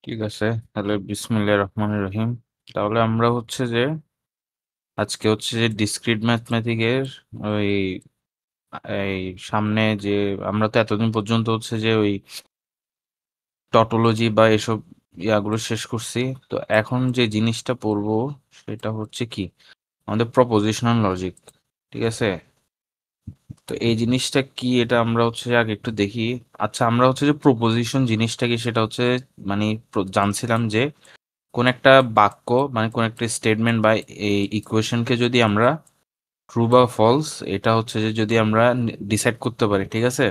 ঠিক আছে। তাহলে বিসমিল্লাহির রহমানির রহিম। তাহলে আমরা হচ্ছে যে আজকে হচ্ছে যে ডিসক্রিট ম্যাথমেটিকের ওই এই সামনে যে আমরা তো এতদিন পর্যন্ত হচ্ছে যে ওই টটোলজি বা এসব ইয়াগুলো শেষ করছি। তো এখন যে জিনিসটা পড়বো সেটা হচ্ছে কি আমাদের প্রপোজিশনাল লজিক। ঠিক আছে। তো এই জিনিসটা কি এটা আমরা হচ্ছে যে আগে একটু দেখি। আচ্ছা, আমরা হচ্ছে যে প্রপোজিশন জিনিসটা কি সেটা হচ্ছে মানে জানছিলাম যে কোন একটা বাক্য মানে কোন একটা স্টেটমেন্ট বা এই ইকুয়েশনকে যদি আমরা ট্রু বা ফলস এটা হচ্ছে যে যদি আমরা ডিসাইড করতে পারি, ঠিক আছে,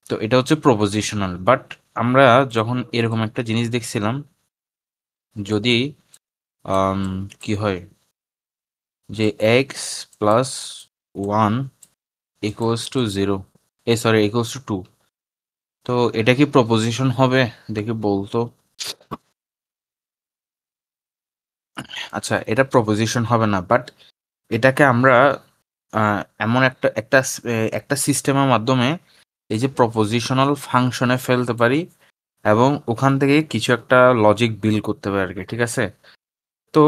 তো এটা হচ্ছে প্রপোজিশনাল। বাট আমরা যখন এরকম একটা জিনিস দেখছিলাম, যদি আম, কি হয় যে x plus one equals to zero, sorry equals to two, তো এটা কি প্রপোজিশন হবে? দেখি বলতো। আচ্ছা, এটা প্রপোজিশন হবে না, বাট এটাকে আমরা এমন একটা একটা একটা সিস্টেমের মাধ্যমে এই যে প্রপোজিশনাল ফাংশনে ফেলতে পারি এবং ওখান থেকে কিছু একটা লজিক বিল্ড করতে পারি আর কি। ঠিক আছে। তো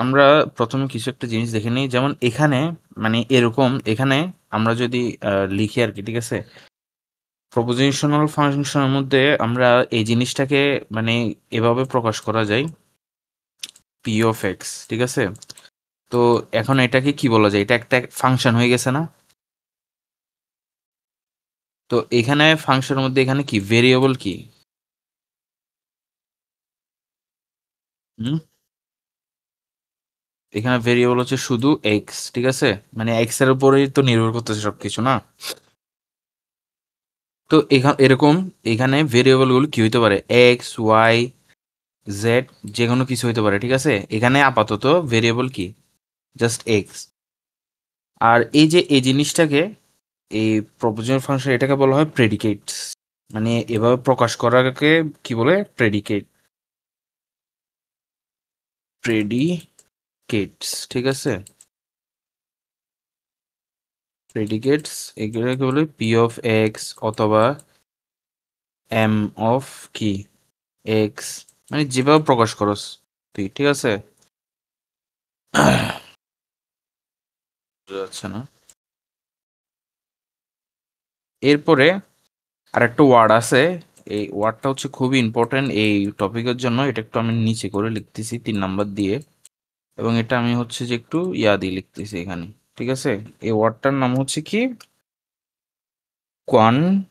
আমরা প্রথমে কিছু একটা জিনিস দেখে নিই, যেমন এখানে মানে এরকম এখানে আমরা যদি লিখি আর কি। ঠিক আছে। প্রপোজিশনাল ফাংশনের মধ্যে আমরা এই জিনিসটাকে মানে এভাবে প্রকাশ করা যায়, পি অফ এক্স। ঠিক আছে। তো এখন এটাকে কি বলা যায়? এটা একটা ফাংশন হয়ে গেছে না? তো এখানে ফাংশনের মধ্যে এখানে কি ভেরিয়েবল কি? হুম, এখানে ভেরিয়েবল হচ্ছে শুধু এক্স। ঠিক আছে। মানে এক্স এর উপরেই তো নির্ভর করতেছে সবকিছু না? তো এখানে এরকম এখানে ভেরিয়েবল গুলো কি হইতে পারে? এক্স, ওয়াই, জেড, যে কোনো কিছু হইতে পারে। ঠিক আছে। এখানে আপাতত ভেরিয়েবল কি? Just x. আর এই যে এই জিনিসটাকে, এই প্রপোজিশনাল ফাংশন, এটাকে বলা হয় প্রেডিকেটস। মানে এভাবে প্রকাশ করাকে কি বলে? প্রেডিকেট। প্রেডিকেটস। ঠিক আছে। প্রেডিকেটস এগুলোকে বলে পি অফ এক্স অথবা এম অফ কি এক্স, মানে যেভাবে প্রকাশ করস তুই। ঠিক আছে। বোঝা যাচ্ছে না? এরপরে আরেকটা ওয়ার্ড আছে। এই ওয়ার্ডটা হচ্ছে খুবই ইম্পর্টেন্ট এই টপিকের জন্য। এটা একটু আমি নিচে করে লিখতেছি 3 নাম্বার দিয়ে, এবং এটা আমি হচ্ছে যে একটু ইয়া দিয়ে লিখতেছি এখানে। ঠিক আছে। এই ওয়ার্ডটার নাম হচ্ছে কি? কোয়ান্টিফায়ার্স।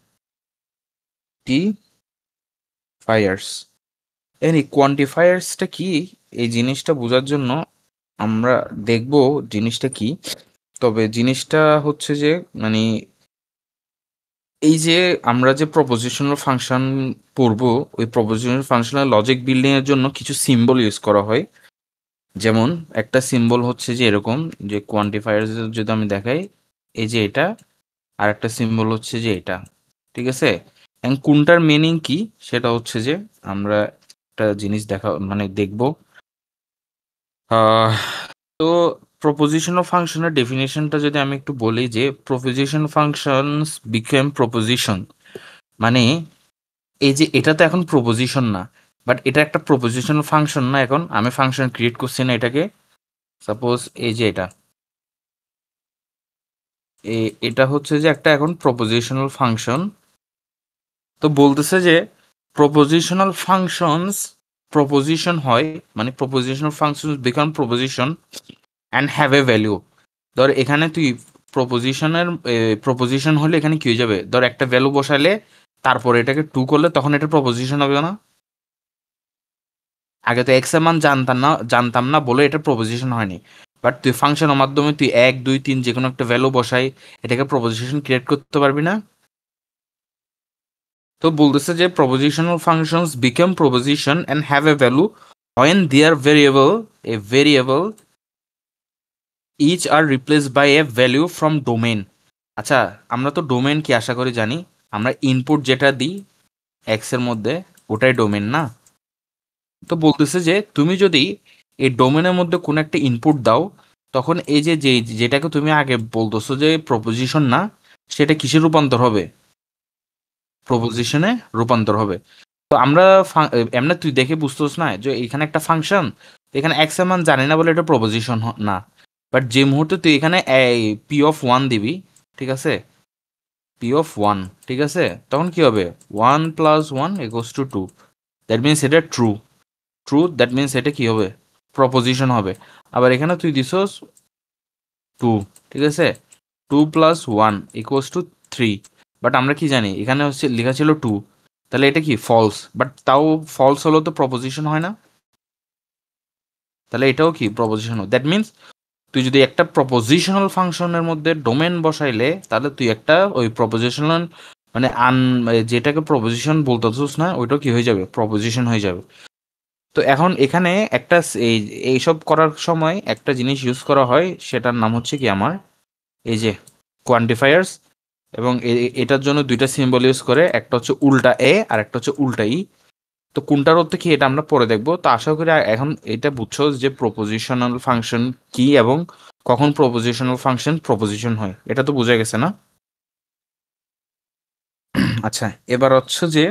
এই কোয়ান্টিফায়ার্সটা কি? এই জিনিসটা বোঝার জন্য আমরা দেখব জিনিসটা কি। তবে জিনিসটা হচ্ছে যে মানে এই যে আমরা যে প্রপোজিশনাল ফাংশন পড়বো, ওই প্রপোজিশনাল ফাংশনাল লজিক বিল্ডিং এর জন্য কিছু সিম্বল ইউজ করা হয়। যেমন একটা সিম্বল হচ্ছে যে এরকম, যে কোয়ান্টিফায়ার যদি আমি দেখাই, এই যে এটা। আর একটা সিম্বল হচ্ছে যে এটা। ঠিক আছে। এখন কোনটার মিনিং কি সেটা হচ্ছে যে আমরা একটা জিনিস দেখা মানে দেখব। আহ তো প্রপোজিশনাল ফাংশনের ডেফিনেশনটা যদি আমি একটু বলি, যে প্রপোজিশন ফাংশনস বিকেম প্রপোজিশন, মানে এই যে এটা তো এখন প্রপোজিশন না, বাট এটা একটা প্রপোজিশনাল ফাংশন না? এখন আমি ফাংশন ক্রিয়েট করছি না এটাকে। সাপোজ এই যে এটা, এটা হচ্ছে যে একটা এখন প্রপোজিশনাল ফাংশন। তো বলতেছে যে প্রপোজিশনাল ফাংশনস প্রপোজিশন হয়, মানে propositional functions become proposition and have a value. ধর এখানে তুই প্রপোজিশনের প্রপোজিশন হলে এখানে কি হয়ে যাবে? ধর একটা ভ্যালু বসালে তারপরে এটাকে টু করলে তখন এটা প্রপোজিশন হবে না? আগে তো এক্স এর মান জানতাম না বলে এটা প্রপোজিশন হয়নি। বাট তুই ফাংশনের মাধ্যমে তুই 1 2 3 যে কোনো একটা ভ্যালু বসাই এটাকে প্রপোজিশন ক্রিয়েট করতে পারবি না? তো বলতেছে যে propositional functions become proposition and have a value when their variable each are replaced by a value from domain। আচ্ছা, আমরা তো ডোমেন কি আশা করি জানি। আমরা ইনপুট যেটা দিই এক্স এর মধ্যে, ওটাই ডোমেন না? তো বলতেছে যে তুমি যদি এই ডোমেনের মধ্যে কোনো একটা ইনপুট দাও, তখন এই যে যেটাকে তুমি আগে বলতেছো যে প্রপোজিশন না, সেটা কিসে রূপান্তর হবে? প্রপোজিশনে রূপান্তর হবে। তো আমরা এমনি তুই দেখে বুঝতেছ না যে এখানে একটা ফাংশন, এখানে এক্স এর মান জানি না বলে এটা প্রপোজিশন না। বাট যে মুহূর্তে তুই এখানে পি অফ ওয়ান দিবি, ঠিক আছে, পি অফ ওয়ান, ঠিক আছে, তখন কি হবে, one plus one equals to two, that means এটা ট্রু। ট্রু দ্যাট মিনস এটা কি হবে, প্রপোজিশন হবে। আবার এখানে তুই দিছস টু, ঠিক আছে, two plus one equals to three, but আমরা কি জানি এখানে হচ্ছে লেখা ছিল টু, তাহলে এটা কি ফলস, বাট তাও ফলস হলেও তো প্রপোজিশন হয় না, তাহলে এটাও কি প্রপোজিশন। দ্যাট মিনস তুই যদি একটা প্রপোজিশনাল ফাংশনের মধ্যে ডোমেন বসাইলে, তাহলে তুই একটা ওই প্রপোজিশনাল মানে যেটাকে প্রপোজিশন বলতেছিস না, ওইটাও কি হয়ে যাবে, প্রপোজিশন হয়ে যাবে। তো এখন এখানে একটা এইসব করার সময় একটা জিনিস ইউজ করা হয়, সেটার নাম হচ্ছে কি আমার এই যে কোয়ান্টিফায়ার্স। এবং এটার জন্য দুইটা সিম্বল ইউজ করে, একটা হচ্ছে উল্টা এ আর একটা হচ্ছে উল্টা ই। তো কোনটার অর্থ কি এটা আমরা পরে দেখবো। তো আশা করি এখন এটা বুঝছো যে প্রপোজিশনাল ফাংশন কি এবং কখন প্রপোজিশনাল ফাংশন প্রপোজিশন হয়, এটা তো বোঝা গেছে না। আচ্ছা, এবার হচ্ছে যে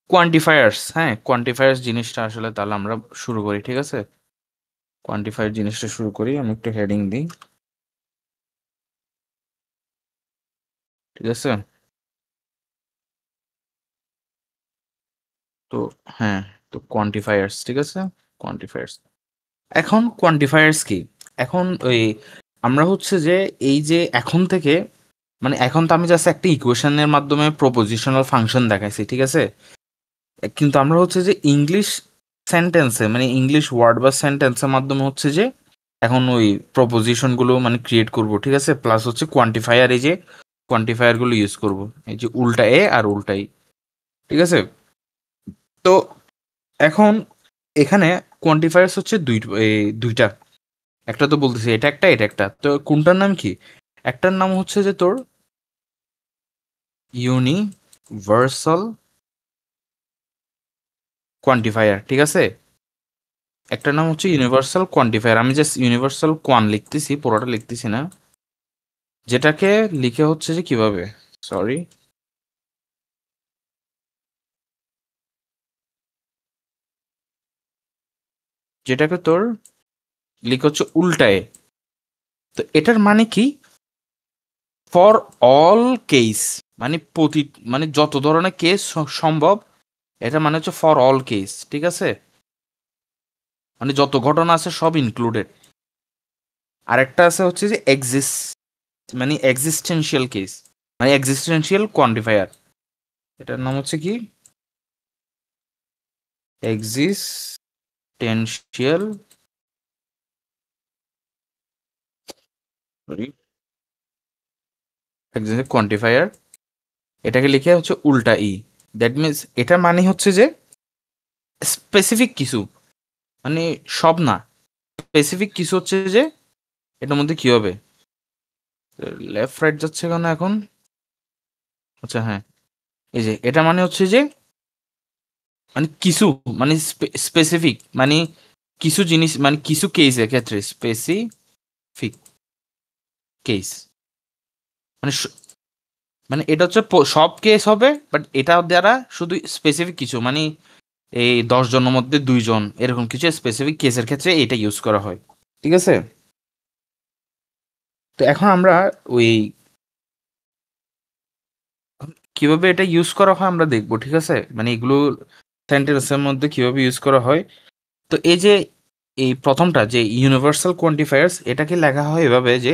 কোয়ান্টিফায়ার্স। হ্যাঁ, কোয়ান্টিফায়ার্স জিনিসটা আসলে তাহলে আমরা শুরু করি, ঠিক আছে, কোয়ান্টিফায়ার জিনিসটা শুরু করি। আমি একটু হেডিং দিই, ঠিক আছে। তো হ্যাঁ, তো কোয়ান্টিফায়ার্স, ঠিক আছে, কোয়ান্টিফায়ার্স। এখন কোয়ান্টিফায়ার্স কি, এখন ওই আমরা হচ্ছে যে এই যে এখন থেকে মানে এখন তো আমি জাস্ট একটা ইকুয়েশনের মাধ্যমে প্রপোজিশনাল ফাংশন দেখাইছি, ঠিক আছে। কিন্তু আমরা হচ্ছে যে ইংলিশ সেন্টেন্সে মানে ইংলিশ ওয়ার্ড বা সেন্টেন্সের মাধ্যমে হচ্ছে যে এখন ওই প্রপোজিশন গুলো মানে ক্রিয়েট করব, ঠিক আছে, প্লাস হচ্ছে কোয়ান্টিফায়ার, এই যে কোয়ান্টিফায়ার গুলো ইউজ করব, এই যে উল্টা এ আর উল্টা ই, ঠিক আছে। তো এখন এখানে কোয়ান্টিফায়ার্স হচ্ছে দুইটা, একটা তো বলতেছি এটা একটা এটা একটা, তো কোনটার নাম কি, একটার নাম হচ্ছে যে তোর ইউনিভার্সাল কোয়ান্টিফায়ার, ঠিক আছে। একটার নাম হচ্ছে ইউনিভার্সাল কোয়ান্টিফায়ার, আমি জাস্ট ইউনিভার্সাল কোয়ান লিখতেছি, পুরোটা লিখতেছি না, যেটাকে লিখে হচ্ছে যে কিভাবে, সরি, যেটাকে তোর লিখে হচ্ছে উল্টায়। তো এটার মানে কি, ফর অল কেস, মানে প্রতি মানে যত ধরনের কেস সম্ভব, এটা মানে হচ্ছে ফর অল কেস, ঠিক আছে, মানে যত ঘটনা আছে সব ইনক্লুডেড। আরেকটা আছে হচ্ছে যে মানে এক্সিস্টেন্সিয়াল কেস, মানে এক্সিস্টেন্সিয়াল কোয়ান্টিফায়ার, এটার নাম হচ্ছে কি এক্সিস্টেন্সিয়াল, সরি, কোয়ান্টিফায়ার, এটাকে লিখে হচ্ছে উল্টা ই। দ্যাট মিনস এটা মানে হচ্ছে যে স্পেসিফিক কিছু, মানে সব না, স্পেসিফিক কিছু হচ্ছে যে এটার মধ্যে কি হবে, লেফট রাইট যাচ্ছে কেন এখন, আচ্ছা হ্যাঁ, এই যে এটা মানে হচ্ছে যে মানে কিছু মানে স্পেসিফিক মানে কিছু জিনিস মানে কিছু কেসের ক্ষেত্রে স্পেসিফিক কেস, মানে মানে এটা হচ্ছে সব কেস হবে, বাট এটা দ্বারা শুধু স্পেসিফিক কিছু মানে এই 10 জনের মধ্যে 2 জন এরকম কিছু স্পেসিফিক কেসের ক্ষেত্রে এটা ইউজ করা হয়, ঠিক আছে। তো এখন আমরা ওই কিভাবে এটা ইউজ করা হয় আমরা দেখবো, ঠিক আছে, মানে এগুলো সেন্টেন্সের মধ্যে কিভাবে ইউজ করা হয়। তো এই যে এই প্রথমটা যে ইউনিভার্সাল কোয়ান্টিফায়ার্স, এটাকে লেখা হয় এভাবে যে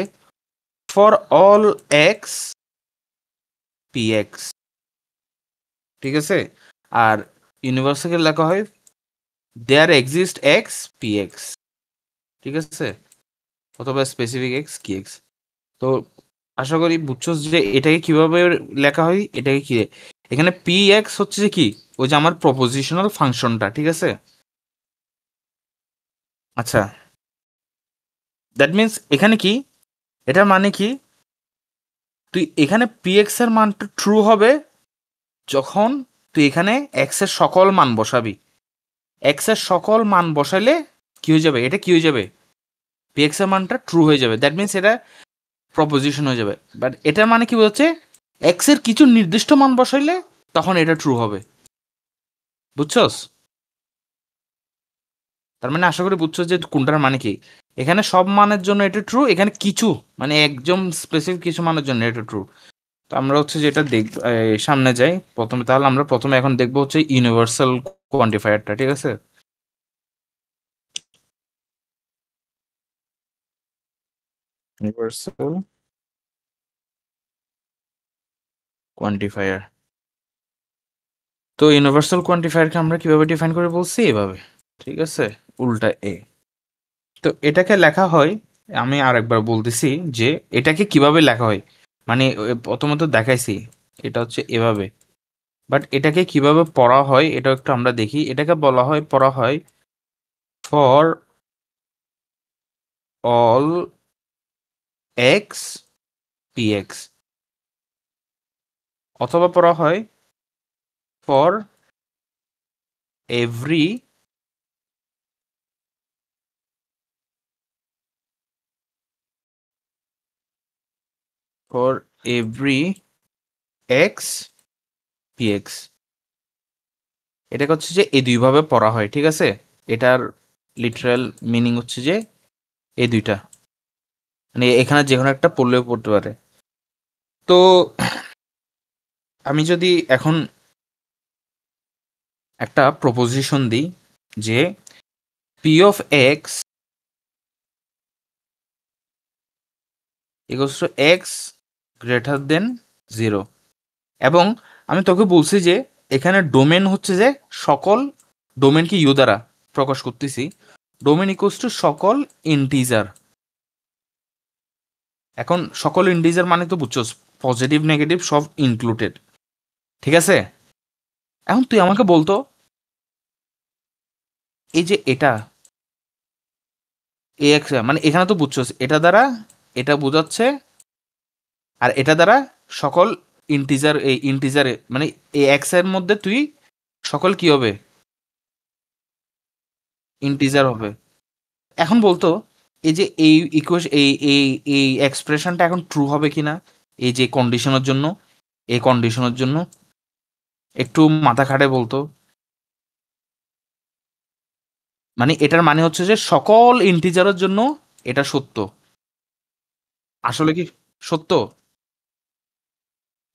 for all x p x, ঠিক আছে। আর ইউনিভার্সালকে লেখা হয় there exist x p x, ঠিক আছে, অথবা স্পেসিফিক এক্স কি এক্স। তো আশা করি বুঝছো যে এটাকে কিভাবে লেখা হয়, এটাকে কি এখানে পি এক্স হচ্ছে যে কি, ওই যে আমার প্রপোজিশনাল ফাংশনটা, ঠিক আছে। আচ্ছা, দ্যাট মিনস এখানে কি, এটা মানে কি, তুই এখানে পি এক্স এর মানটা ট্রু হবে যখন তুই এখানে এক্স এর সকল মান বসাবি। এক্স এর সকল মান বসাইলে কি হয়ে যাবে, এটা কি হয়ে যাবে, পি এক্স এর মানটা ট্রু হয়ে যাবে, দ্যাট মিনস এটা প্রপোজিশন হয়ে যাবে। বাট এটার মানে কি বোঝাচ্ছে, এক্স এর কিছু নির্দিষ্ট মান বসাইলে তখন এটা ট্রু হবে, বুঝছস? তার মানে আশা করি বুঝছো যে কোনটার মানে কি। এখানে সব মানের জন্য এটা ট্রু, এখানে কিছু মানে একদম স্পেসিফিক কিছু মানের জন্য এটা ট্রু। তো আমরা হচ্ছে যেটা দেখ সামনে যাই প্রথমে, তাহলে আমরা প্রথমে এখন দেখবো হচ্ছে ইউনিভার্সাল কোয়ান্টিফায়ারটা, ঠিক আছে? Universal quantifier. তো ইউনিভার্সাল কোয়ান্টিফায়ারকে আমরা কিভাবে ডিফাইন করে বলছি এভাবে, ঠিক আছে, উল্টা এ। তো এটাকে লেখা হয়, আমি আরেকবার বলতেছি যে এটাকে কিভাবে লেখা হয়, মানে প্রথমত দেখাইছি এটা হচ্ছে এভাবে, বাট এটাকে কিভাবে পড়া হয় এটা একটু আমরা দেখি। এটাকে বলা হয়, পড়া হয় for all x p x, অথবা পড়া হয় for every for every x p x. এটাকে হচ্ছে যে এই দুইভাবে পড়া হয়, ঠিক আছে? এটার লিটারাল মিনিং হচ্ছে যে এই দুইটা, মানে এখানে যে কোনো একটা পড়লেও পড়তে পারে। তো আমি যদি এখন একটা প্রপোজিশন দিই যে P of x equals to x greater than zero, এবং আমি তোকে বলছি যে এখানে ডোমেন হচ্ছে যে সকল, ডোমেনকে ইউ দ্বারা প্রকাশ করতেছি, ডোমেন ইকুয়ালস টু সকল ইন্টিজার। এখন সকল ইন্টিজার মানে তো বুঝছস, পজিটিভ নেগেটিভ সব ইনক্লুডেড, ঠিক আছে? এখন তুই আমাকে বলতো, এই যে এটা এ এক্স, মানে এখানে তো বুঝছস এটা দ্বারা এটা বোঝাচ্ছে, আর এটা দ্বারা সকল ইন্টিজার, এই ইন্টিজারে মানে এই এক্স এর মধ্যে তুই সকল কি হবে, ইন্টিজার হবে। এখন বলতো এই যে এই ইকুয়েশন, এই এই এক্সপ্রেশনটা এখন ট্রু হবে কিনা, এই যে কন্ডিশনের জন্য, এই কন্ডিশনের জন্য একটু মাথা খাটে বলতো। মানে এটার মানে হচ্ছে যে সকল ইন্টিজারের জন্য এটা সত্য। আসলে কি সত্য?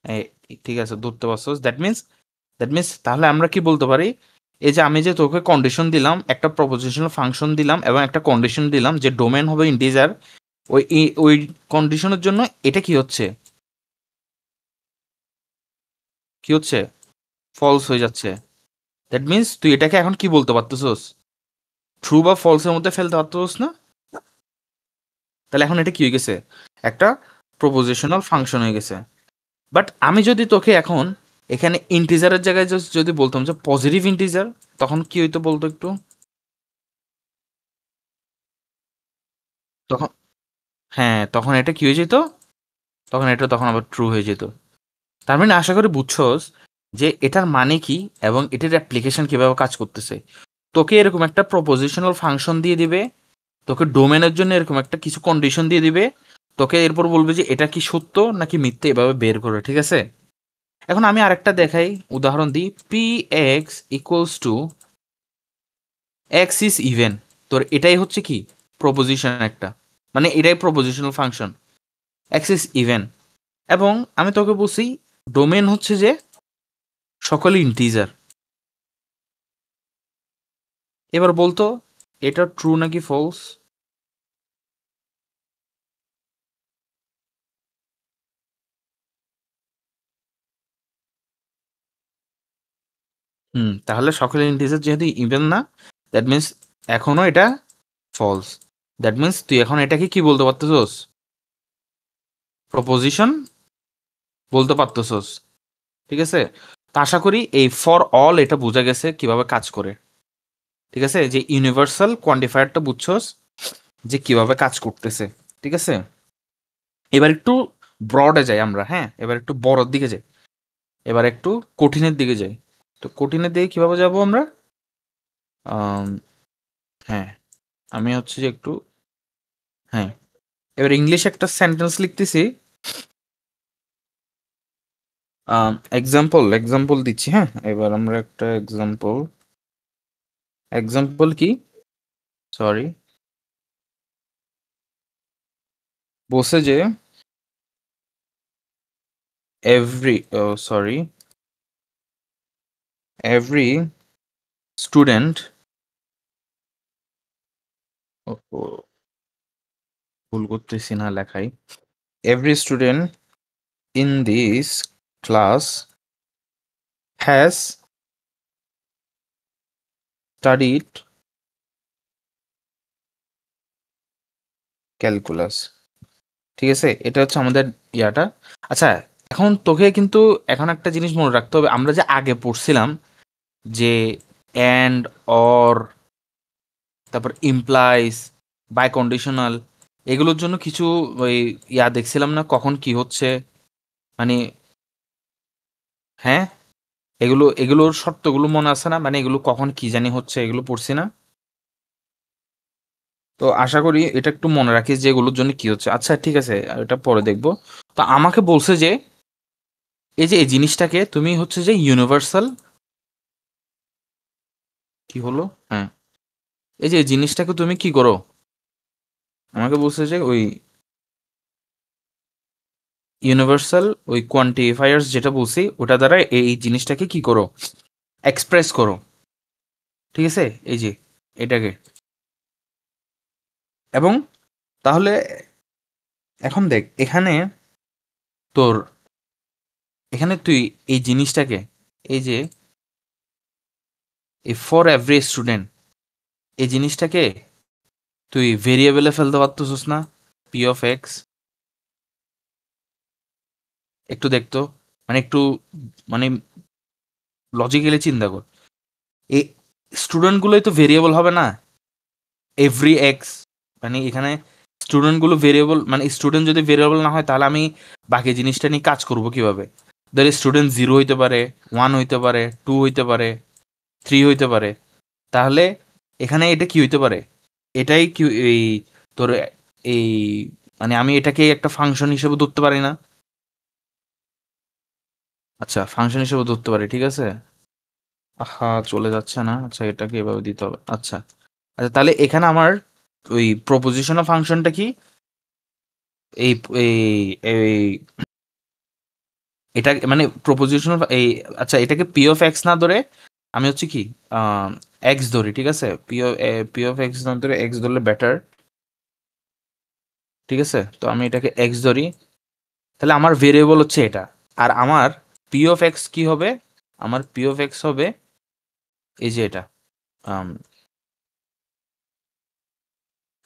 এই, ঠিক আছে, ধরতে পারছো। দ্যাট মিনস তাহলে আমরা কি বলতে পারি, এই যে আমি যে তোকে কন্ডিশন দিলাম, একটা প্রপোজিশনাল ফাংশন দিলাম এবং একটা কন্ডিশন দিলাম যে ডোমেন হবে ইন্টিজার, ওই কন্ডিশনের জন্য এটা কি হচ্ছে, কি হচ্ছে, ফলস হয়ে যাচ্ছে। দ্যাট মিনস তুই এটাকে এখন কি বলতে পারতেছস, ট্রু বা ফলসের মধ্যে ফেলতে পারতেছস না? তাহলে এখন এটা কি হয়ে গেছে, একটা প্রপোজিশনাল ফাংশন হয়ে গেছে। বাট আমি যদি তোকে এখন এখানে ইন্টিজারের জায়গায় যদি বলতাম যে পজিটিভ ইন্টিজার, তখন কি হইতো বলতো একটু? তখন, হ্যাঁ, তখন এটা কি হয়ে যেত, তখন এটা তখন আবার ট্রু হয়ে যেত। তার মানে আশা করি বুঝছস যে এটার মানে কি এবং এটার অ্যাপ্লিকেশন কিভাবে কাজ করতেছে। তোকে এরকম একটা প্রপোজিশনাল ফাংশন দিয়ে দিবে, তোকে ডোমেনের জন্য এরকম একটা কিছু কন্ডিশন দিয়ে দিবে, তোকে এরপর বলবে যে এটা কি সত্য নাকি মিথ্যে, এভাবে বের করে, ঠিক আছে? এখন আমি আরেকটা দেখাই, উদাহরণ দিই, P x equals to x is even. তোর এটাই হচ্ছে কি প্রপোজিশন একটা, মানে এটাই propositional function, x is even. এবং আমি তোকে বলছি ডোমেন হচ্ছে যে সকল ইন্টিজার। এবার বলতো এটা ট্রু নাকি ফলস? তাহলে সকল ইন্টিজার যেহেতু ইভেন না, দ্যাট মিনস এখনো এটা ফলস। দ্যাট মিনস তুই এখন এটাকে কি বলতে পারতেছস, প্রপোজিশন বলতে পারতেছস, ঠিক আছে? তা আশা করি এই ফর অল এটা বোঝা গেছে কিভাবে কাজ করে, ঠিক আছে? যে ইউনিভার্সাল কোয়ান্টিফায়ারটা বুঝছস যে কিভাবে কাজ করতেছে, ঠিক আছে? এবার একটু ব্রডে যাই আমরা, হ্যাঁ, এবার একটু বড়র দিকে যাই, এবার একটু কঠিনের দিকে যাই। তো কঠিনের দিকে কিভাবে যাব আমরা? আম, হ্যাঁ, আমি হচ্ছে যে একটু, হ্যাঁ, এবার ইংলিশ একটা সেন্টেন্স লিখতেছি। এক্সাম্পল দিচ্ছি, হ্যাঁ, এবার আমরা একটা এক্সাম্পল কি, সরি, বলছে যে এভরি সরি এভরি স্টুডেন্ট, ভুল করতেছি না লেখাই, every student in this class has studied calculus. ঠিক আছে, এটা হচ্ছে আমাদের ইয়াটা। আচ্ছা, এখন তোকে কিন্তু এখন একটা জিনিস মনে রাখতে হবে, আমরা যে আগে পড়ছিলাম যে অ্যান্ড, অর, তারপর ইমপ্লাইজ, বাই কন্ডিশনাল, এগুলোর জন্য কিছু ওই দেখছিলাম না কখন কি হচ্ছে, মানে, হ্যাঁ, এগুলোর শর্তগুলো মনে আছে না, মানে এগুলো কখন কি জানি হচ্ছে, এগুলো পড়ছি না। তো আশা করি এটা একটু মনে রাখিস যে এগুলোর জন্য কি হচ্ছে। আচ্ছা ঠিক আছে, এটা পরে দেখবো। তো আমাকে বলছে যে এই যে এই জিনিসটাকে তুমি হচ্ছে যে ইউনিভার্সাল, কি হলো, হ্যাঁ, এই যে এই জিনিসটাকে তুমি কি করো, আমাকে বলছে যে ওই ইউনিভার্সাল ওই কোয়ান্টিফায়ার্স যেটা বলছি ওটা দ্বারা এই জিনিসটাকে কি করো, এক্সপ্রেস করো। ঠিক আছে, এই যে এটাকে, এবং তাহলে এখন দেখ এখানে তোর, এখানে তুই এই জিনিসটাকে, এই যে এই ফর এভরি স্টুডেন্ট, এই জিনিসটাকে তুই ভেরিয়েবলে ফেলতে পারতেছিস না, পি অফ এক্স, একটু দেখতো, মানে একটু, মানে লজিক্যালি চিন্তা কর, এই স্টুডেন্ট গুলোই তো ভেরিয়েবল হবে না, এভরি এক্স, মানে এখানে স্টুডেন্ট গুলো ভেরিয়েবল, মানে স্টুডেন্ট যদি ভেরিয়েবল না হয় তাহলে আমি বাকি জিনিসটা নিয়ে কাজ করব কিভাবে? ধর স্টুডেন্ট 0 হইতে পারে, 1 হইতে পারে, 2 হইতে পারে, 3 হইতে পারে, তাহলে এখানে এটা কি হইতে পারে, এটাই কি এই তোর এই, মানে আমি এটাকে একটা ফাংশন হিসেবে ধরতে পারি না? আচ্ছা, ফাংশন হিসেবে ধরতে পারি, ঠিক আছে। আহা, চলে যাচ্ছে না, আচ্ছা এটাকে এভাবে দিতে হবে, আচ্ছা। আচ্ছা তাহলে এখানে আমার ওই প্রপোজিশনাল ফাংশনটা কি, এই এই এই এটা মানে প্রপোজিশনাল এই, আচ্ছা এটাকে পি অফ এক্স না ধরে আমি হচ্ছে কি এক্স ধরি, ঠিক আছে, পি অফ এক্স না ধরে এক্স ধরলে বেটার। ঠিক আছে, তো আমি এটাকে এক্স ধরি, তাহলে আমার ভেরিয়েবল হচ্ছে এটা, আর আমার পি অফ এক্স কি হবে, আমার পি অফ এক্স হবে এই যে এটা, আম,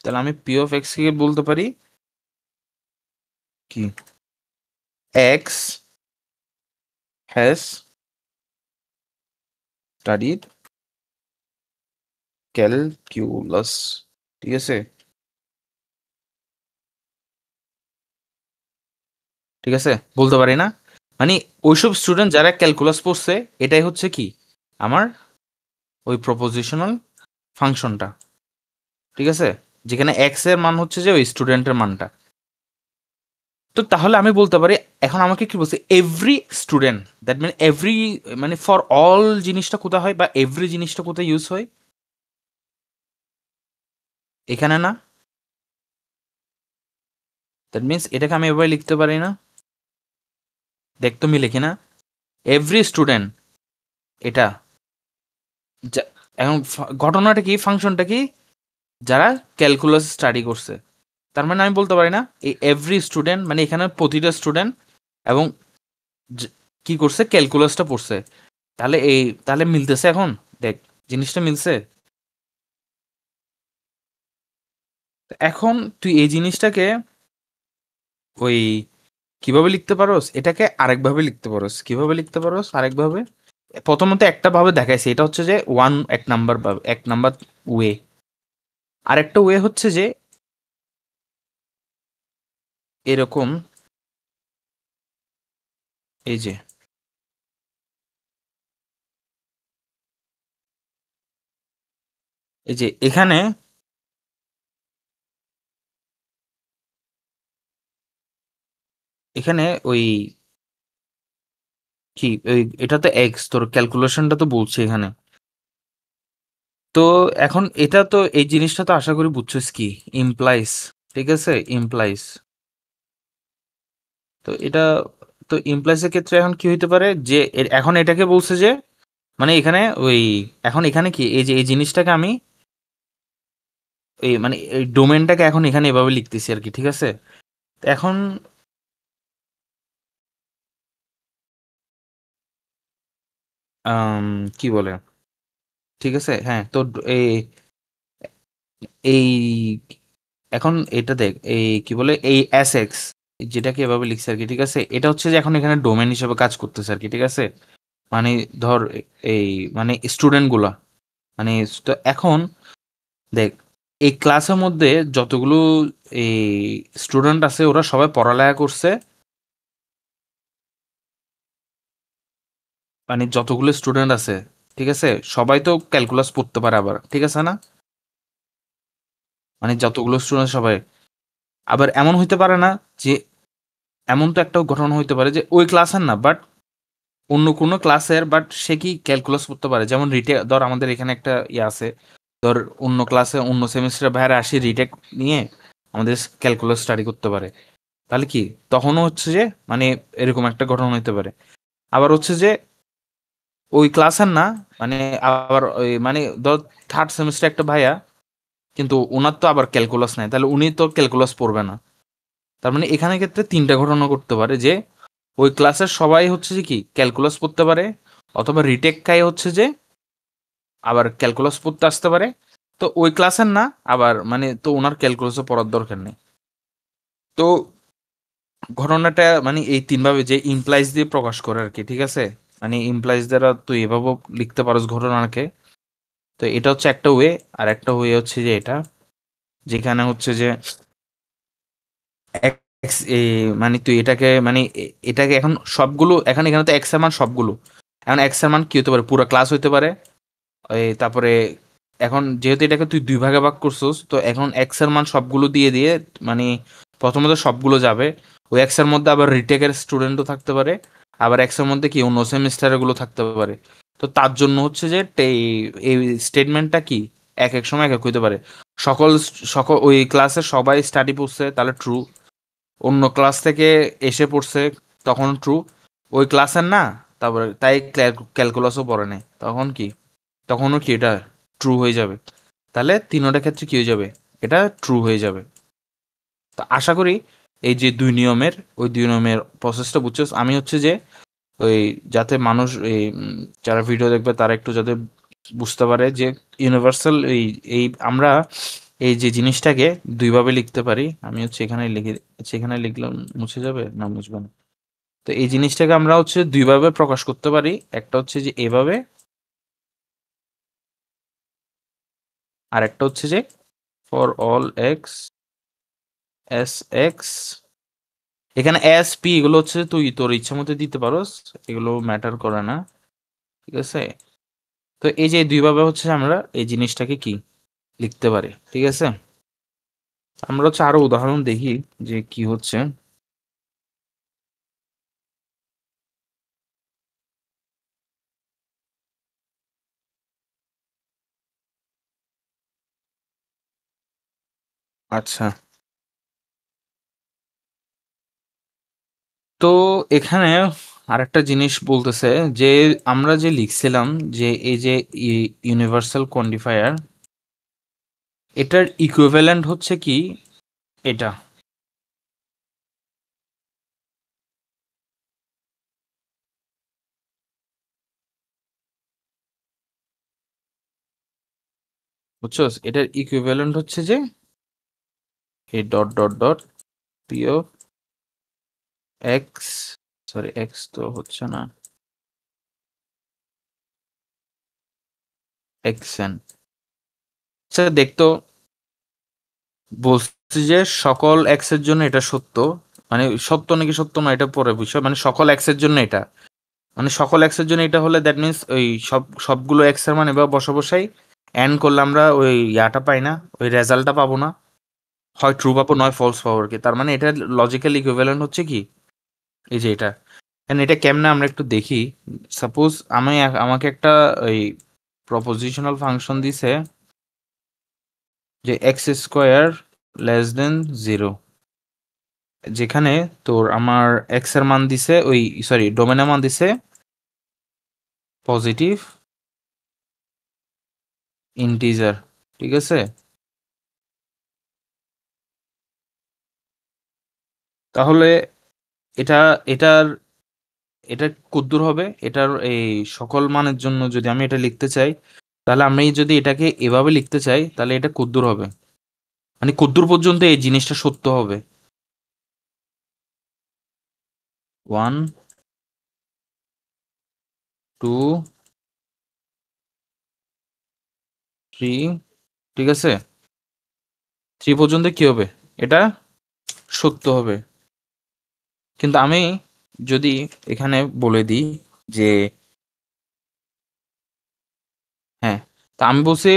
তাহলে আমি পি অফ এক্স কে বলতে পারি কি, এক্স হ্যাজ স্টাডিড ক্যালকুলাস। ঠিক আছে, ঠিক আছে, বলতে পারি না, মানে ওইসব স্টুডেন্ট যারা ক্যালকুলাস পড়ছে, এটাই হচ্ছে কি আমার ওই প্রপোজিশনাল ফাংশনটা। ঠিক আছে, যেখানে এক্স এর মান হচ্ছে যে ওই স্টুডেন্টের মানটা। তো তাহলে আমি বলতে পারি, এখন আমাকে কি বলছে, every student, that mean every, মানে ফর অল জিনিসটা কোথায় হয়, বা এভরি জিনিসটা কোথায় ইউজ হয়, এখানে না? দ্যাট মিনস এটাকে আমি এভাবে লিখতে পারি না, দেখ তুমি লিখি না, এভরি স্টুডেন্ট, এটা এখন ঘটনাটা কি, ফাংশনটা কি, যারা ক্যালকুলাস স্টাডি করছে, তার মানে আমি বলতে পারি না এই এভরি স্টুডেন্ট মানে এখানে প্রতিটা স্টুডেন্ট, এবং যে- কি করছে, ক্যালকুলাসটা পড়ছে, তাহলে এই, তাহলে মিলতেছে এখন, দেখ জিনিসটা মিলছে। এখন তুই এই জিনিসটাকে ওই কিভাবে লিখতে পারোস, এটাকে আরেকভাবে লিখতে পারোস, কিভাবে লিখতে পারোস আরেকভাবে, প্রথমত একটা ভাবে দেখাইছে, এটা হচ্ছে যে ওয়ান, এক নাম্বার ভাবে, এক নাম্বার ওয়ে, আরেকটা ওয়ে হচ্ছে যে এরকম, এই যে এই যে এখানে, এখানে ওই কি এটা তো এক্স, তোর ক্যালকুলেশনটা তো বলছে এখানে। তো এখন এটা তো এই জিনিসটা তো আশা করি বুঝছিস কি ইমপ্লাইজ, ঠিক আছে ইমপ্লাইজ। তো এটা তো ইমপ্লাইজ এর ক্ষেত্রে এখন কি হইতে পারে যে এখন এটাকে বলছে যে মানে এখানে ওই এখন এখানে কি এই যে এই জিনিসটাকে আমি এই মানে এই ডোমেনটাকে এখন এখানে এভাবে লিখতেছি আর কি, ঠিক আছে। তো এখন আম, কি বলে, ঠিক আছে হ্যাঁ তো এই এই এখন এটা দেখ এই কি বলে এই এস এক্স যেটাকে এভাবে লিখছে আর কি, ঠিক আছে। এটা হচ্ছে যে এখন এখানে ডোমেন হিসেবে কাজ করতেছে আর কি, ঠিক আছে। মানে ধর এই মানে স্টুডেন্ট গুলা মানে তো এখন দেখ এই ক্লাসের মধ্যে যতগুলো এই স্টুডেন্ট আছে ওরা সবাই পড়ালেখা করছে, মানে যতগুলো স্টুডেন্ট আছে, ঠিক আছে, সবাই তো ক্যালকুলাস পড়তে পারে আবার, ঠিক আছে না। মানে যতগুলো স্টুডেন্ট সবাই আবার এমন হইতে পারে না যে এমন তো একটা ঘটনা হইতে পারে যে ওই ক্লাসের না বাট অন্য কোনো ক্লাসের বাট সে কি ক্যালকুলাস করতে পারে, যেমন রিটেক ধর আমাদের এখানে একটা ইয়ে আছে, ধর অন্য ক্লাসে অন্য সেমিস্টারে বাইরে আসি রিটেক নিয়ে আমাদের ক্যালকুলাস স্টাডি করতে পারে, তাহলে কি তখনও হচ্ছে যে মানে এরকম একটা ঘটনা হইতে পারে। আবার হচ্ছে যে ওই ক্লাসের না মানে আবার ওই মানে ধর থার্ড সেমিস্টার একটা ভাইয়া কিন্তু ওনার তো আবার ক্যালকুলাস নাই, তাহলে উনি তো ক্যালকুলাস পড়বে না। তার মানে এখানে ক্ষেত্রে তিনটা ঘটনা করতে পারে যে ওই ক্লাসের সবাই হচ্ছে যে কি ক্যালকুলাস পড়তে পারে, অথবা রিটেক কাই হচ্ছে যে আবার ক্যালকুলাস পড়তে আসতে পারে। তো ওই ক্লাসের না আবার মানে তো ওনার ক্যালকুলাসও পড়ার দরকার নেই। তো ঘটনাটা মানে এই তিনভাবে যে ইমপ্লাইজ দিয়ে প্রকাশ করে আর কি, ঠিক আছে। মানে ইমপ্লাইজ দ্বারা তুই এভাবেও লিখতে পারোস ঘটনাকে। তো এটা হচ্ছে একটা ওয়ে। আর একটা ওয়ে হচ্ছে যে এটা যেখানে হচ্ছে যে মানে তুই এটাকে মানে এটাকে এখন সবগুলো এখন এখানে তো এক্স এর মান সবগুলো, এখন এক্স এর মান কি হতে পারে পুরো ক্লাস হতে পারে। তারপরে এখন যেহেতু এটাকে তুই দুই ভাগে ভাগ করছিস তো এখন এক্স এর মান সবগুলো দিয়ে দিয়ে মানে প্রথমত সবগুলো যাবে। ওই এক্স এর মধ্যে আবার রিটেকের স্টুডেন্টও থাকতে পারে, আবার এক্স এর মধ্যে কি অন্য সেমিস্টারের গুলো থাকতে পারে। তো তার জন্য হচ্ছে যে এই স্টেটমেন্টটা কি এক এক সময় এক এক হইতে পারে। সকল সকল ওই ক্লাসের সবাই স্টাডি পড়ছে তাহলে ট্রু, অন্য ক্লাস থেকে এসে পড়ছে তখন ট্রু, ওই ক্লাসের না তারপরে তাই ক্যালকুলাসও পড়ে নাই তখন কি তখনও কি এটা ট্রু হয়ে যাবে। তাহলে তিনোটা ক্ষেত্রে কি হয়ে যাবে, এটা ট্রু হয়ে যাবে। তো আশা করি এই যে দুই নিয়মের ওই দুই নিয়মের প্রসেসটা বুঝছো। আমি হচ্ছে যে ওই যাতে মানুষ এই যারা ভিডিও দেখবে তারা একটু যাতে বুঝতে পারে যে ইউনিভার্সাল এই এই আমরা এই যে জিনিসটাকে দুইভাবে লিখতে পারি। আমি হচ্ছে এখানে লিখে সেখানে লিখলাম মুছে যাবে না মুছবে না। তো এই জিনিসটাকে আমরা হচ্ছে দুইভাবে প্রকাশ করতে পারি, একটা হচ্ছে যে এভাবে, আর একটা হচ্ছে যে for all x S x, এখানে এস পি এগুলো হচ্ছে তুই তোর ইচ্ছা মতো দিতে পারোস, এগুলো ম্যাটার করে না, ঠিক আছে। তো এই যে দুইভাবে হচ্ছে আমরা এই জিনিসটাকে কি লিখতে পারি, ঠিক আছে। আমরা হচ্ছে আরো উদাহরণ দেখি যে কি হচ্ছে। আচ্ছা, তো এখানে আরেকটা জিনিস বলতেছে যে আমরা যে লিখছিলাম যে এই যে ইউনিভার্সাল কোয়ান্টিফায়ার এটার ইকুইভ্যালেন্ট হচ্ছে কি এটা, বুঝছো, এটার ইকুইভ্যালেন্ট হচ্ছে যে এই ডট ডট ডট পিও এক্স, সরি এক্স তো হচ্ছে না, এক্সএন। আচ্ছা দেখতো বলছি যে সকল এক্স এর জন্য এটা সত্য, মানে সত্য নাকি সত্য না এটা পরে বিষয়, মানে সকল এক্স এর জন্য এটা, মানে সকল এক্স এর জন্য এটা হলে দ্যাট মিনস ওই সবগুলো এক্স এর মানে বা বসা বসাই এন্ড করলে আমরা ওই ইয়াটা পাই না, ওই রেজাল্টটা পাবো না, হয় ট্রু পাবো নয় ফলস পাবো আর কি। তার মানে এটা লজিক্যাল ইকুইভ্যালেন্ট হচ্ছে কি এই যে এটা। এটা কেমনে আমরা একটু দেখি। সাপোজ আমাকে একটা ওই প্রপোজিশনাল ফাংশন দিছে যে এক্স স্কোয়ার লেস দেন 0, যেখানে তোর আমার এক্স এর মান দিছে ওই সরি ডোমেনের মান দিছে পজিটিভ ইন্টিজার, ঠিক আছে। তাহলে এটা এটার এটা কদ্দূর হবে, এটার এই সকল মানের জন্য যদি আমি এটা লিখতে চাই, তাহলে আমি যদি এটাকে এভাবে লিখতে চাই তাহলে এটা কদ্দূর হবে, মানে কদ্দূর পর্যন্ত এই জিনিসটা সত্য হবে। 1 2 3, ঠিক আছে। 3 পর্যন্ত কি হবে, এটা সত্য হবে। কিন্তু আমি যদি এখানে বলে দিই যে হ্যাঁ, তা আমি বলছি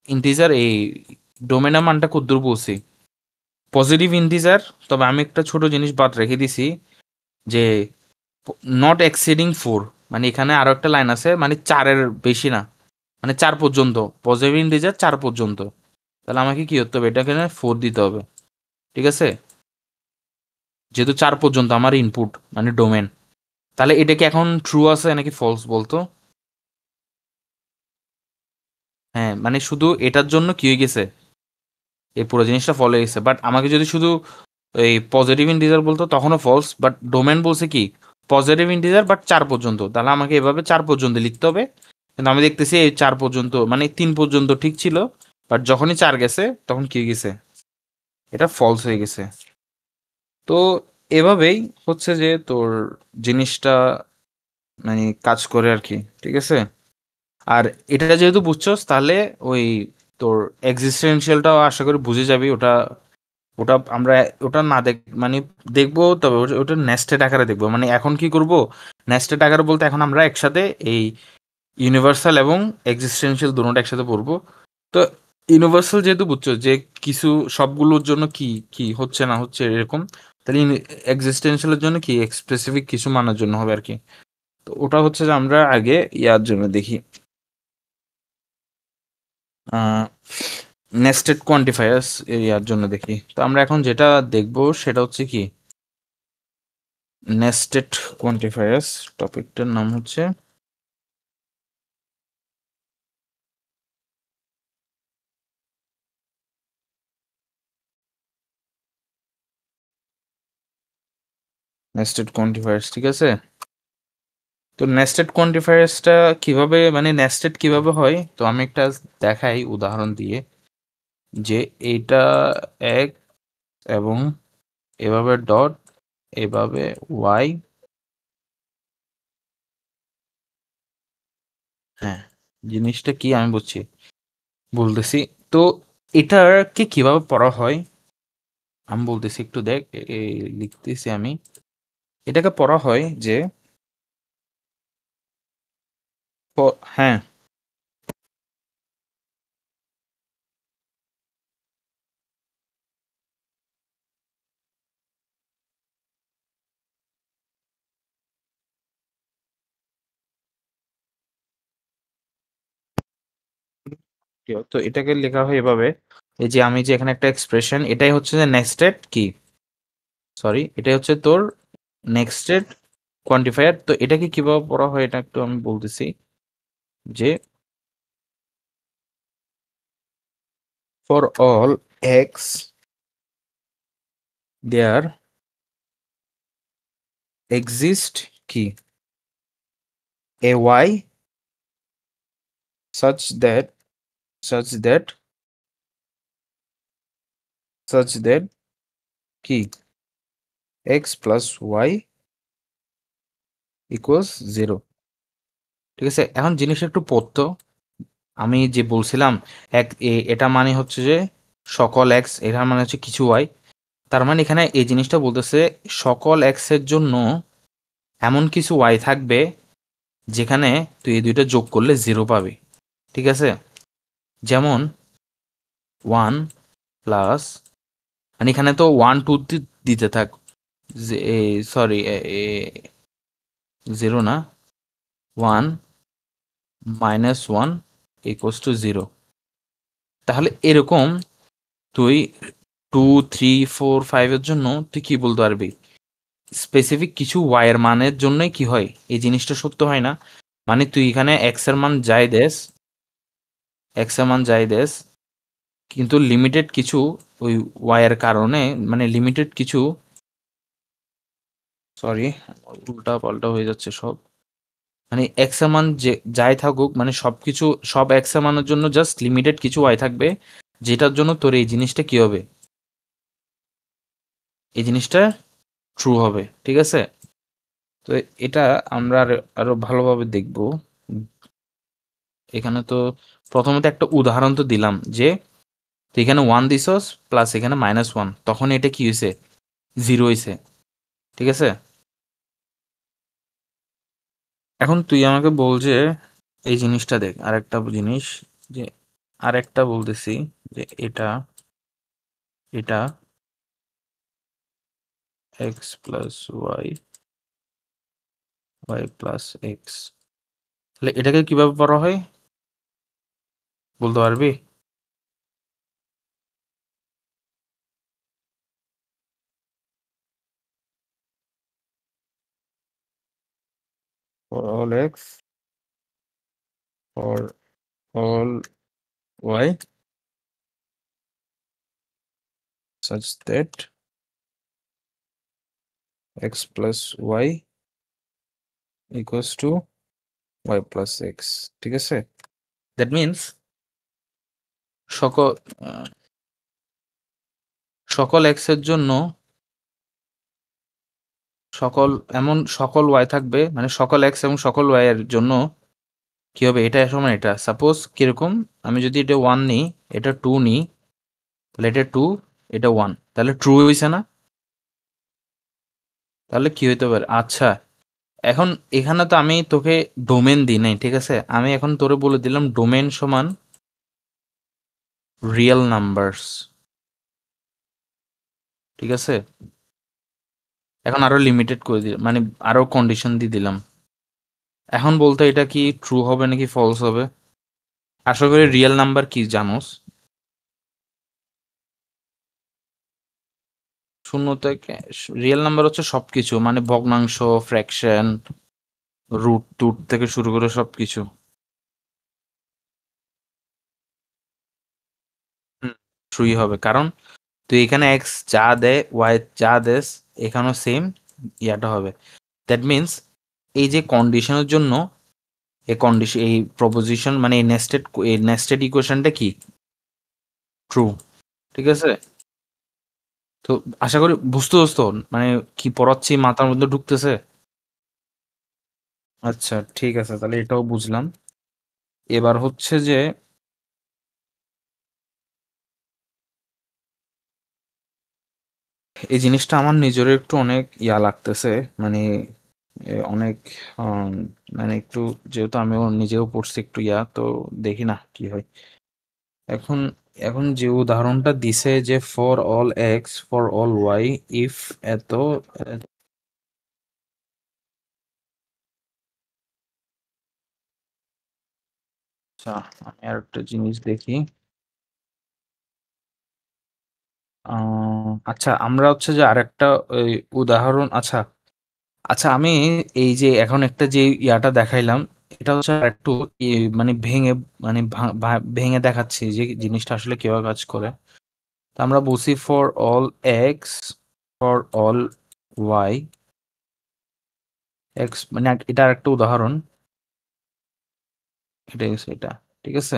ইন্টিজার এই ডোমেনের মানটা কদ্দূর বলছি পজিটিভ ইন্টিজার। তবে আমি একটা ছোট জিনিস বাদ রেখে দিছি যে নট এক্সিডিং 4, মানে এখানে আরো একটা লাইন আছে, মানে 4-এর বেশি না, মানে 4 পর্যন্ত, পজিটিভ ইন্টিজার 4 পর্যন্ত। তাহলে আমাকে কি করতে হবে, এটাকে 4 দিতে হবে, ঠিক আছে, যেহেতু 4 পর্যন্ত আমার ইনপুট মানে ডোমেন। তাহলে এটা কি এখন ট্রু আছে নাকি ফলস বলতো? হ্যাঁ, মানে শুধু এটার জন্য কি হয়ে গেছে, এই পুরো জিনিসটা ফলো হয়ে গেছে। বাট আমাকে যদি শুধু এই পজিটিভ ইন্টিজার বলতো তখনও ফলস, বাট ডোমেন বলছে কি পজিটিভ ইন্টিজার বাট 4 পর্যন্ত, তাহলে আমাকে এভাবে 4 পর্যন্ত লিখতে হবে। কিন্তু আমি দেখতেছি এই 4 পর্যন্ত মানে 3 পর্যন্ত ঠিক ছিল, বাট যখনই 4 গেছে তখন কি গেছে, এটা ফলস হয়ে গেছে। তো এভাবেই হচ্ছে যে তোর জিনিসটা মানে কাজ করে আর কি, ঠিক আছে। আর এটা যেহেতু বুঝছস তাহলে ওই তোর এক্সিস্টেন্সিয়ালটাও আশা করি বুঝে যাবি। ওটা ওটা আমরা ওটা না মানে দেখবো, তবে ওটা নেস্টেড আকারে দেখবো। মানে এখন কি করব, নেস্টেড আকারে বলতে এখন আমরা একসাথে এই ইউনিভার্সাল এবং এক্সিস্টেন্সিয়াল দুটোটা একসাথে পড়বো। তো ইউনিভার্সাল যেহেতু বুঝছো যে কিছু সবগুলোর জন্য কি কি হচ্ছে না হচ্ছে এরকম, তাহলে এক্সিস্টেন্সিয়ালের জন্য কি স্পেসিফিক কিছু মানার জন্য হবে আর কি। তো ওটা হচ্ছে যে আমরা আগে ইয়ার জন্য দেখি, নেস্টেড কোয়ান্টিফায়ার্স এরিয়ার জন্য দেখি। তো আমরা এখন যেটা দেখব সেটা হচ্ছে কি নেস্টেড কোয়ান্টিফায়ার্স, টপিকটার নাম হচ্ছে নেস্টেড কোয়ান্টিফায়ার্স, ঠিক আছে। তো নেস্টেড কোয়ান্টিফায়ার্সটা কিভাবে মানে নেস্টেড কিভাবে হয়, তো আমি একটা দেখাই উদাহরণ দিয়ে যে এইটা এক এবং এভাবে ডট এভাবে ওয়াই। হ্যাঁ, জিনিসটা কি আমি বুঝছি বলতেছি। তো এটাকে কিভাবে পড়া হয় আমি বলতেছি একটু দেখ, লিখতেছি আমি। এটাকে পড়া হয় যে হ্যাঁ, তো এটাকে লেখা হয় এভাবে। এই যে আমি যে এখানে একটা এক্সপ্রেশন, এটাই হচ্ছে যে নেক্সটেড কি সরি এটাই হচ্ছে তোর নেক্সটেড কোয়ান্টিফায়ার। তো এটাকে কিভাবে পড়া হয় এটা একটু আমি বলতেছি যে for all x there exist কি a y such that such that such that কি এক্স প্লাস ওয়াই ইকুয়ালস 0, ঠিক আছে। এখন জিনিসটা একটু পড়তো, আমি যে বলছিলাম এটা মানে হচ্ছে যে সকল এক্স, এটার মানে হচ্ছে কিছু ওয়াই। তার মানে এখানে এই জিনিসটা বলতেছে সকল এক্স এর জন্য এমন কিছু ওয়াই থাকবে যেখানে তুই এই দুইটা যোগ করলে 0 পাবি, ঠিক আছে। যেমন 1 প্লাস, মানে এখানে তো 1 2 দিতে থাক, সরি 0 না, 1 -1 = 0। তাহলে এরকম তুই 2 3 4 5 এর জন্য তুই কি বলতে পারবি? স্পেসিফিক কিছু ওয়াই এর মানের জন্যই কি হয়, এই জিনিসটা সত্য হয় না। মানে তুই এখানে এক্স এর মান যাই দেস, এক্স এর মান যাই দেস, কিন্তু লিমিটেড কিছু ওই ওয়াই এর কারণে, মানে লিমিটেড কিছু, সরি উল্টা পাল্টা হয়ে যাচ্ছে সব, মানে এক্স এর মান যে যাই থাকুক, মানে সবকিছু সব এক্স এর মানের জন্য জাস্ট লিমিটেড কিছু ওয়াই থাকবে, যেটার জন্য তোর এই জিনিসটা কি হবে, এই জিনিসটা ট্রু হবে। ঠিক আছে? তো এটা আমরা আরো ভালোভাবে দেখব। এখানে তো প্রথমত একটা উদাহরণ তো দিলাম যে তুই এখানে 1 দিছস প্লাস এখানে -1, তখন এটা কি হয়েছে, 0 হয়েছে। ঠিক আছে? এখন তুই আমাকে বল যে এই জিনিসটা দেখ, আরেকটা জিনিস, যে আরেকটা বলতেছি, যে এটা এটা x plus y, y plus x, তাহলে এটাকে কিভাবে পড়া হয় বলতে পারবি? For all x, for all y, such that x plus y equals to y plus x। ঠিক আছে? দ্যাট মিনস সকল সকল x এর জন্য সকল এমন সকল y থাকবে, মানে সকল x এবং সকল y এর জন্য কি হবে, এটা সমান এটা। সাপোজ কিরকম, আমি যদি এটা 1 নিই, এটা 2 নিই, তাহলে এটা 2, এটা 1, তাহলে ট্রু হইছে না? তাহলে কি হইতে পারে? আচ্ছা, এখন এখানে তো আমি তোকে ডোমেন দিই নাই, ঠিক আছে? আমি এখন তোরে বলে দিলাম ডোমেন সমান রিয়েল নাম্বারস। ঠিক আছে? এখন আরো লিমিটেড করে দিলাম, মানে আরো কন্ডিশন দিয়ে দিলাম। এখন বলতো এটা কি ট্রু হবে নাকি ফলস হবে? আশা করি রিয়েল নাম্বার কি জানোস। শূন্য থেকে রিয়েল নাম্বার হচ্ছে সবকিছু, মানে ভগ্নাংশ, ফ্র্যাকশন, রুট টুট থেকে শুরু করে সবকিছু। ট্রুই হবে, কারণ তুই এখানে এক্স যা দেয়, ওয়াই যা দেস, এখানেও সেম ইয়াটা হবে। দ্যাট মিনস এই যে কন্ডিশনের জন্য, এই কন্ডিশন, এই প্রপোজিশন, মানে এই নেস্টেড ইকুয়েশনটা কি ট্রু। ঠিক আছে? তো আশা করি বুঝতে তো, মানে কি পড়াচ্ছি মাথার মধ্যে ঢুকতেছে। আচ্ছা ঠিক আছে, তাহলে এটাও বুঝলাম। এবার হচ্ছে যে এই জিনিসটা আমার নিজের একটু অনেক ইয়া লাগতেছে, মানে অনেক আম, মানে একটু, যেহেতু আমিও নিজেও পড়ছি একটু ইয়া, তো দেখি না কি হয়। এখন এখন যে উদাহরণটা দিছে যে for all x for all y if এত, আচ্ছা আমি আর একটা জিনিস দেখি। আচ্ছা আমরা হচ্ছে যে আরেকটা ওই উদাহরণ, আচ্ছা আচ্ছা আমি এই যে এখন একটা যে ইয়াটা দেখাইলাম, এটা হচ্ছে একটু মানে ভেঙে, মানে ভেঙে দেখাচ্ছি যে জিনিসটা আসলে কিভাবে কাজ করে। তো আমরা বলছি for all x for all y, x মানে এটা একটা উদাহরণ, এটা হচ্ছে এটা। ঠিক আছে?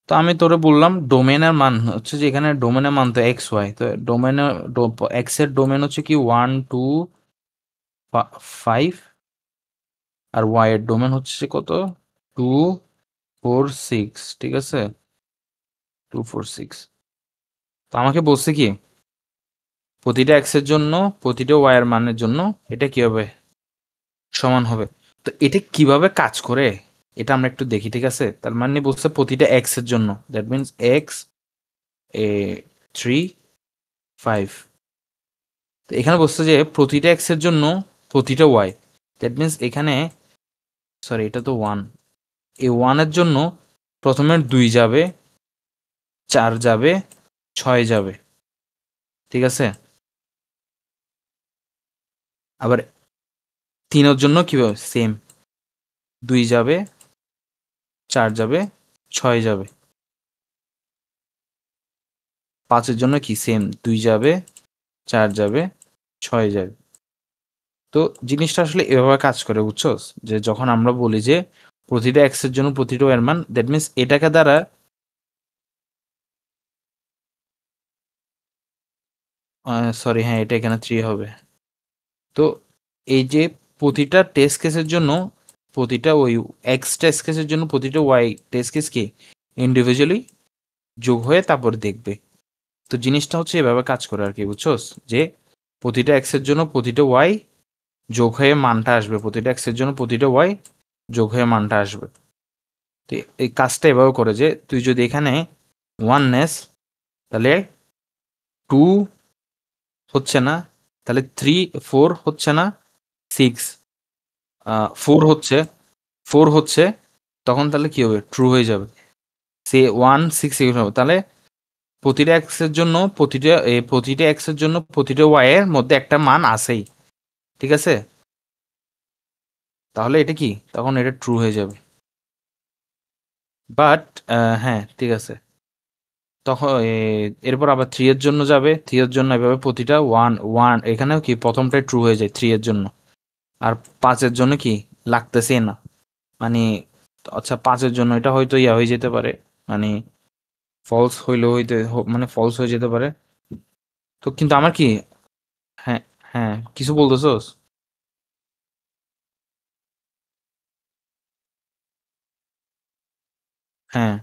তো আমি তোরে বললাম ডোমেনের মান হচ্ছে যে, এখানে ডোমেনের মান তো এক্স ওয়াই, তো ডোমেনের এক্স এর ডোমেন হচ্ছে কি 1 2 5, আর ওয়াই এর ডোমেন হচ্ছে কত, 2 4 6। ঠিক আছে? 2 4 6। তো আমাকে বলছে কি প্রতিটা এক্স এর জন্য, প্রতিটা ওয়াই এর মানের জন্য এটা কি হবে, সমান হবে। তো এটা কিভাবে কাজ করে এটা আমরা একটু দেখি। ঠিক আছে? তার মানে বলছে প্রতিটা এক্স এর জন্য, দ্যাট মিনস এক্স এ 3 5, তো এখানে বলছে যে প্রতিটা এক্স এর জন্য প্রতিটা ওয়াই, দ্যাট মিনস এখানে, সরি এটা তো ওয়ান, এই ওয়ানের জন্য প্রথমে 2 যাবে, 4 যাবে, 6 যাবে, ঠিক আছে। আবার 3 এর জন্য কিভাবে সেম, 2 যাবে, 4 যাবে, 6 যাবে। 5 এর জন্য কি সেম, 2 যাবে, 4 যাবে, 6 যাবে। তো জিনিসটা আসলে এভাবে কাজ করে, বুঝছো? যে যখন আমরা বলি যে প্রতিটা এক্স এর জন্য প্রতিটা ওয়াই এর মান, দ্যাট মিনস এটাকে দ্বারা, সরি হ্যাঁ এটা এখানে 3 হবে। তো এই যে প্রতিটা টেস্ট কেসের জন্য, প্রতিটা ওই এক্স টেস্ট কেসের জন্য প্রতিটা ওয়াই টেস্ট কেস কি ইন্ডিভিজুয়ালি যোগ হয়ে তারপর দেখবে। তো জিনিসটা হচ্ছে এভাবে কাজ করে আর কি, বুঝছোস? যে প্রতিটা এক্স এর জন্য প্রতিটা ওয়াই যোগ হয়ে মানটা আসবে, প্রতিটা এক্স এর জন্য প্রতিটা ওয়াই যোগ হয়ে মানটা আসবে। তো এই কাজটা এভাবে করে যে তুই যদি এখানে ওয়ান নেস, তাহলে 2 হচ্ছে না, তাহলে 3, 4 হচ্ছে না, 6, 4 হচ্ছে, তখন তাহলে কি হবে, ট্রু হয়ে যাবে। সে 1, 6 এগুলো হবে, তাহলে প্রতিটা এক্স এর জন্য প্রতিটা এক্স এর জন্য প্রতিটা ওয়াই এর মধ্যে একটা মান আসেই, ঠিক আছে। তাহলে এটা কি, তখন এটা ট্রু হয়ে যাবে। বাট হ্যাঁ ঠিক আছে, তখন এরপর আবার 3 এর জন্য যাবে, 3 এর জন্য এভাবে প্রতিটা ওয়ান ওয়ান, এখানেও কি প্রথমটাই ট্রু হয়ে যায় 3 এর জন্য। আর 5 এর জন্য কি লাগতেছে না, মানে আচ্ছা 5 এর জন্য এটা হয়তো ইয়া হয়ে যেতে পারে, মানে ফলস হইলেও মানে ফলস হয়ে যেতে পারে। তো কিন্তু আমার কি, হ্যাঁ হ্যাঁ কিছু বলতেছোস? হ্যাঁ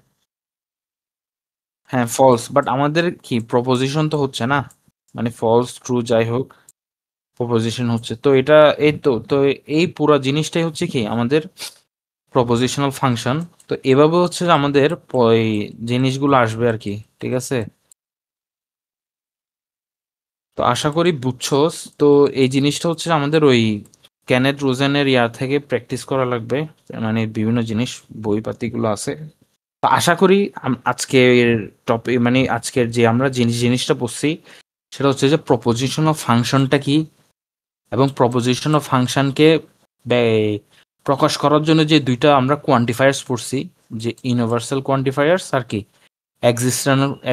হ্যাঁ ফলস, বাট আমাদের কি প্রপোজিশন তো হচ্ছে না, মানে ফলস ট্রু যাই হোক প্রপোজিশন হচ্ছে, তো এটা এই তো এই পুরো জিনিসটাই হচ্ছে কি আমাদের প্রপোজিশনাল ফাংশন। তো এভাবে হচ্ছে যে আমাদের এই জিনিসগুলো আসবে আর কি, ঠিক আছে। তো আশা করি বুঝছোস। তো এই জিনিসটা হচ্ছে আমাদের ওই ক্যানেট রোজেনের ইয়ার থেকে প্র্যাকটিস করা লাগবে, মানে বিভিন্ন জিনিস বইপাতিগুলো আছে। তো আশা করি আজকের টপিক, মানে আজকের যে আমরা জিনিসটা পড়ছি সেটা হচ্ছে যে প্রপোজিশন অফ ফাংশনটা কি, এবং প্রপোজিশন অফ ফাংশনকে প্রকাশ করার জন্য যে দুইটা আমরা কোয়ান্টিফায়ার্স পড়ছি, যে ইউনিভার্সাল কোয়ান্টিফায়ার্স আর কি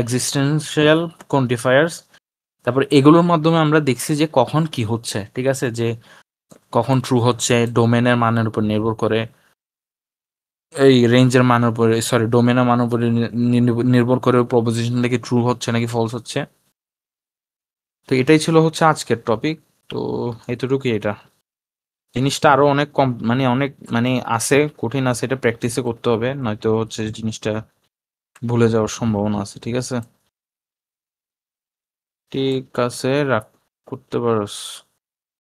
এক্সিস্টেন্সিয়াল কোয়ান্টিফায়ার্স। তারপর এগুলোর মাধ্যমে আমরা দেখছি যে কখন কি হচ্ছে, ঠিক আছে, যে কখন ট্রু হচ্ছে ডোমেনের মানের উপর নির্ভর করে, এই রেঞ্জের মানের উপরে, সরি ডোমেনের মানের উপরে নির্ভর করে প্রপোজিশনটা কি ট্রু হচ্ছে নাকি ফলস হচ্ছে। তো এটাই ছিল হচ্ছে আজকের টপিক। তো এতটুকুই এটা, জিনিসটা আরো অনেক কম, মানে অনেক মানে আছে, কঠিন আছে, এটা প্র্যাকটিসে করতে হবে, নয়তো হচ্ছে জিনিসটা ভুলে যাওয়ার সম্ভাবনা আছে, ঠিক আছে। ঠিক আছে, রাখ, করতে পারোস।